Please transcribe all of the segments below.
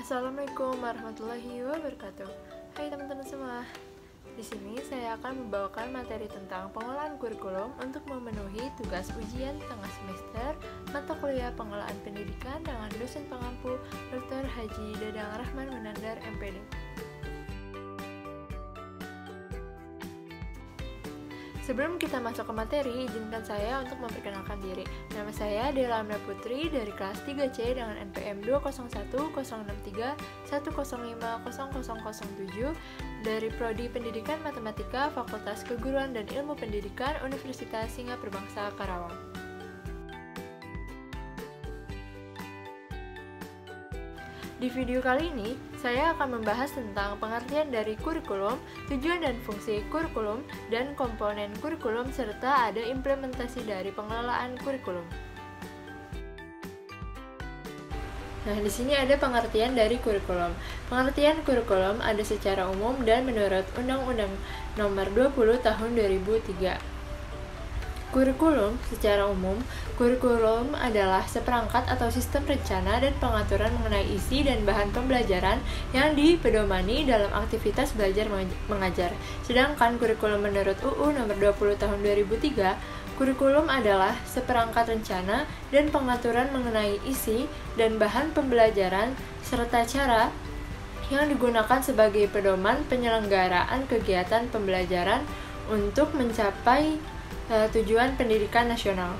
Assalamualaikum warahmatullahi wabarakatuh. Hai teman-teman semua. Di sini saya akan membawakan materi tentang pengolahan kurikulum untuk memenuhi tugas ujian tengah semester mata kuliah pengelolaan pendidikan dengan dosen pengampu Dr. Haji Dadang Rahman Munandar MPD. Sebelum kita masuk ke materi, izinkan saya untuk memperkenalkan diri. Nama saya Dela Amna Putri dari kelas 3C dengan NPM 2010631050007 dari Prodi Pendidikan Matematika Fakultas Keguruan dan Ilmu Pendidikan Universitas Singapura Bangsa Karawang. Di video kali ini, saya akan membahas tentang pengertian dari kurikulum, tujuan dan fungsi kurikulum, dan komponen kurikulum, serta ada implementasi dari pengelolaan kurikulum. Nah, di sini ada pengertian dari kurikulum. Pengertian kurikulum ada secara umum dan menurut Undang-Undang Nomor 20 Tahun 2003. Kurikulum secara umum, kurikulum adalah seperangkat atau sistem rencana dan pengaturan mengenai isi dan bahan pembelajaran yang dipedomani dalam aktivitas belajar mengajar. Sedangkan kurikulum menurut UU Nomor 20 Tahun 2003, kurikulum adalah seperangkat rencana dan pengaturan mengenai isi dan bahan pembelajaran serta cara yang digunakan sebagai pedoman penyelenggaraan kegiatan pembelajaran untuk mencapai tujuan pendidikan nasional.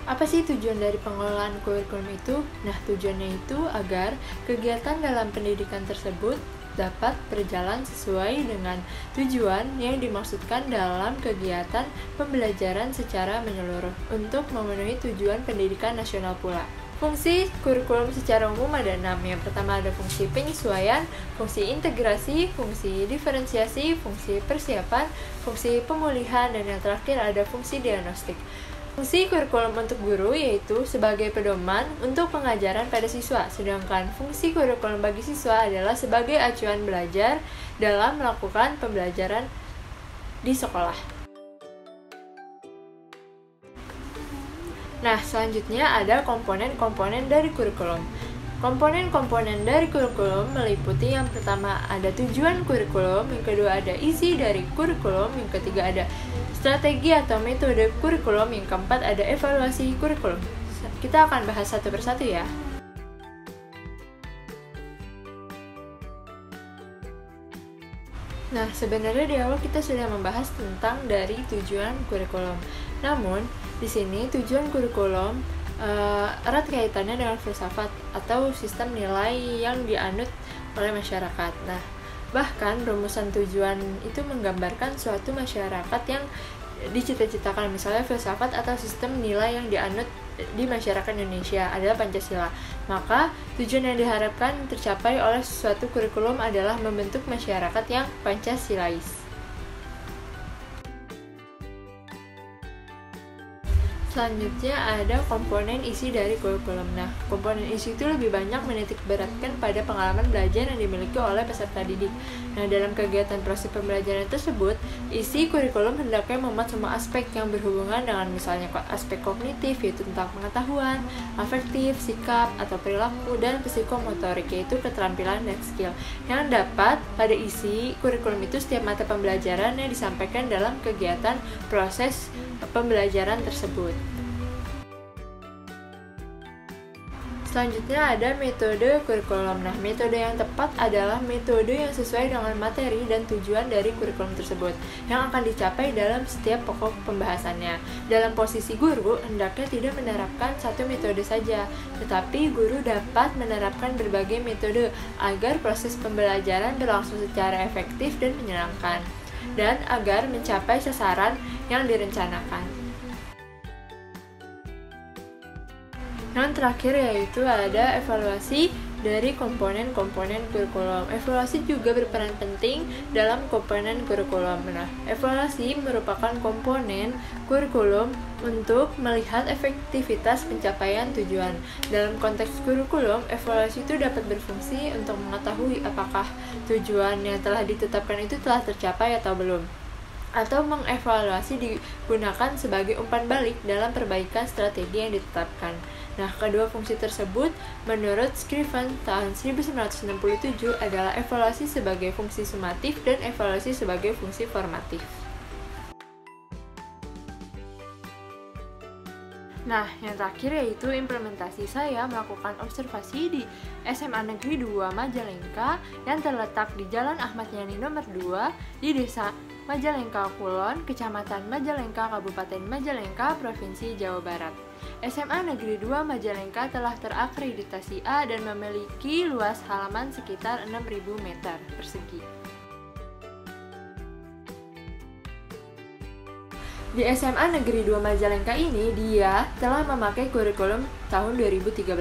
Apa sih tujuan dari pengelolaan kurikulum itu? Nah, tujuannya itu agar kegiatan dalam pendidikan tersebut dapat berjalan sesuai dengan tujuan yang dimaksudkan dalam kegiatan pembelajaran secara menyeluruh untuk memenuhi tujuan pendidikan nasional pula. Fungsi kurikulum secara umum ada 6. Yang pertama ada fungsi penyesuaian, fungsi integrasi, fungsi diferensiasi, fungsi persiapan, fungsi pemulihan, dan yang terakhir ada fungsi diagnostik. Fungsi kurikulum untuk guru yaitu sebagai pedoman untuk pengajaran pada siswa, sedangkan fungsi kurikulum bagi siswa adalah sebagai acuan belajar dalam melakukan pembelajaran di sekolah. Nah, selanjutnya ada komponen-komponen dari kurikulum. Komponen-komponen dari kurikulum meliputi yang pertama ada tujuan kurikulum, yang kedua ada isi dari kurikulum, yang ketiga ada strategi atau metode kurikulum, yang keempat ada evaluasi kurikulum. Kita akan bahas satu persatu ya. Nah, sebenarnya di awal kita sudah membahas tentang dari tujuan kurikulum. Namun, di sini tujuan kurikulum erat kaitannya dengan filsafat atau sistem nilai yang dianut oleh masyarakat. Nah, bahkan rumusan tujuan itu menggambarkan suatu masyarakat yang dicita-citakan, misalnya filsafat atau sistem nilai yang dianut di masyarakat Indonesia adalah Pancasila. Maka tujuan yang diharapkan tercapai oleh suatu kurikulum adalah membentuk masyarakat yang Pancasilais. Selanjutnya ada komponen isi dari kurikulum. Nah, komponen isi itu lebih banyak menitik beratkan pada pengalaman belajar yang dimiliki oleh peserta didik. Nah, dalam kegiatan proses pembelajaran tersebut, isi kurikulum hendaknya memuat semua aspek yang berhubungan dengan misalnya aspek kognitif, yaitu tentang pengetahuan, afektif, sikap, atau perilaku, dan psikomotorik, yaitu keterampilan dan skill. Yang dapat pada isi kurikulum itu setiap mata pembelajaran yang disampaikan dalam kegiatan proses pembelajaran tersebut. Selanjutnya ada metode kurikulum. Nah, metode yang tepat adalah metode yang sesuai dengan materi dan tujuan dari kurikulum tersebut yang akan dicapai dalam setiap pokok pembahasannya. Dalam posisi guru, hendaknya tidak menerapkan satu metode saja, tetapi guru dapat menerapkan berbagai metode agar proses pembelajaran berlangsung secara efektif dan menyenangkan, dan agar mencapai sasaran yang direncanakan. Yang terakhir yaitu ada evaluasi dari komponen-komponen kurikulum. Evaluasi juga berperan penting dalam komponen kurikulum. Nah, evaluasi merupakan komponen kurikulum untuk melihat efektivitas pencapaian tujuan. Dalam konteks kurikulum, evaluasi itu dapat berfungsi untuk mengetahui apakah tujuan yang telah ditetapkan itu telah tercapai atau belum, atau mengevaluasi digunakan sebagai umpan balik dalam perbaikan strategi yang ditetapkan. Nah, kedua fungsi tersebut menurut Scriven tahun 1967 adalah evaluasi sebagai fungsi sumatif dan evaluasi sebagai fungsi formatif. Nah, yang terakhir yaitu implementasi saya melakukan observasi di SMA Negeri 2 Majalengka yang terletak di Jalan Ahmad Yani nomor 2 di Desa Majalengka Kulon, Kecamatan Majalengka, Kabupaten Majalengka, Provinsi Jawa Barat. SMA Negeri 2 Majalengka telah terakreditasi A dan memiliki luas halaman sekitar 6.000 meter persegi. Di SMA Negeri 2 Majalengka ini, dia telah memakai kurikulum tahun 2013.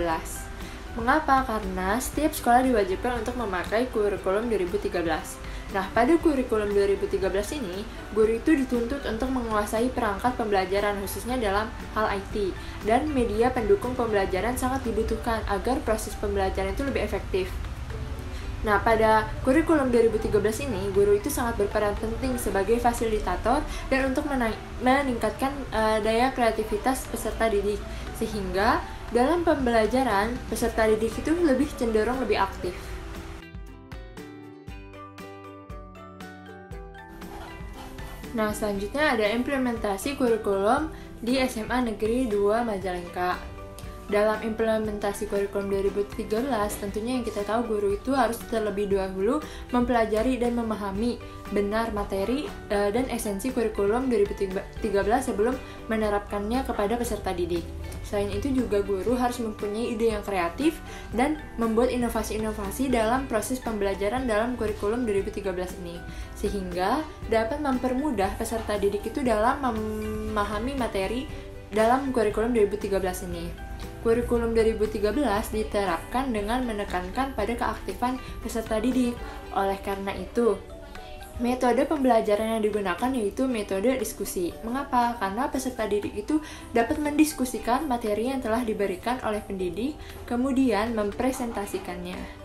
Mengapa? Karena setiap sekolah diwajibkan untuk memakai kurikulum 2013. Nah, pada kurikulum 2013 ini, guru itu dituntut untuk menguasai perangkat pembelajaran khususnya dalam hal IT, dan media pendukung pembelajaran sangat dibutuhkan agar proses pembelajaran itu lebih efektif. Nah, pada kurikulum 2013 ini, guru itu sangat berperan penting sebagai fasilitator dan untuk meningkatkan daya kreativitas peserta didik, sehingga dalam pembelajaran, peserta didik itu lebih cenderung lebih aktif. Nah, selanjutnya ada implementasi kurikulum di SMA Negeri 2 Majalengka. Dalam implementasi kurikulum 2013, tentunya yang kita tahu guru itu harus terlebih dahulu mempelajari dan memahami benar materi dan esensi kurikulum 2013 sebelum menerapkannya kepada peserta didik. Selain itu juga guru harus mempunyai ide yang kreatif dan membuat inovasi-inovasi dalam proses pembelajaran dalam kurikulum 2013 ini, sehingga dapat mempermudah peserta didik itu dalam memahami materi dalam kurikulum 2013 ini. Kurikulum 2013 diterapkan dengan menekankan pada keaktifan peserta didik. Oleh karena itu, metode pembelajaran yang digunakan yaitu metode diskusi. Mengapa? Karena peserta didik itu dapat mendiskusikan materi yang telah diberikan oleh pendidik, kemudian mempresentasikannya.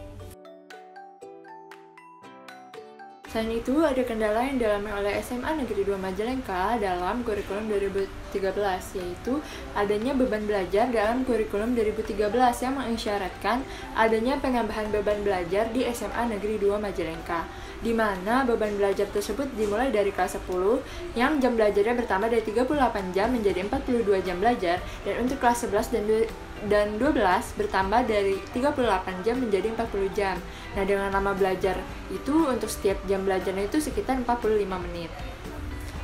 Selain itu, ada kendala yang dialami oleh SMA Negeri 2 Majalengka dalam kurikulum 2013, yaitu adanya beban belajar dalam kurikulum 2013 yang mengisyaratkan adanya penambahan beban belajar di SMA Negeri 2 Majalengka, di mana beban belajar tersebut dimulai dari kelas 10 yang jam belajarnya bertambah dari 38 jam menjadi 42 jam belajar, dan untuk kelas 11 dan 12 bertambah dari 38 jam menjadi 40 jam. Nah, dengan lama belajar itu untuk setiap jam belajarnya itu sekitar 45 menit.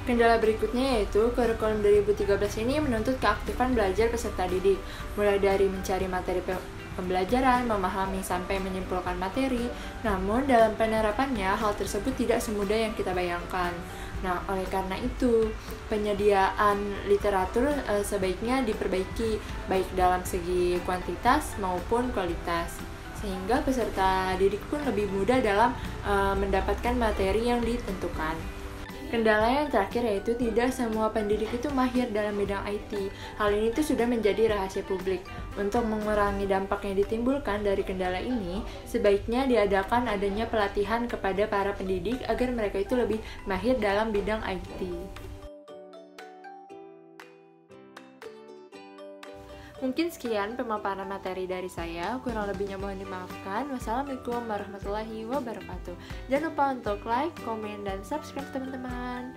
Kendala berikutnya yaitu kurikulum 2013 ini menuntut keaktifan belajar peserta didik, mulai dari mencari materi pembelajaran, memahami sampai menyimpulkan materi. Namun dalam penerapannya hal tersebut tidak semudah yang kita bayangkan. Nah, oleh karena itu, penyediaan literatur sebaiknya diperbaiki baik dalam segi kuantitas maupun kualitas, sehingga peserta didik pun lebih mudah dalam mendapatkan materi yang ditentukan. Kendala yang terakhir yaitu tidak semua pendidik itu mahir dalam bidang IT. Hal ini tuh sudah menjadi rahasia publik. Untuk mengurangi dampak yang ditimbulkan dari kendala ini, sebaiknya diadakan adanya pelatihan kepada para pendidik agar mereka itu lebih mahir dalam bidang IT. Mungkin sekian pemaparan materi dari saya, kurang lebihnya mohon dimaafkan. Wassalamualaikum warahmatullahi wabarakatuh. Jangan lupa untuk like, komen, dan subscribe teman-teman.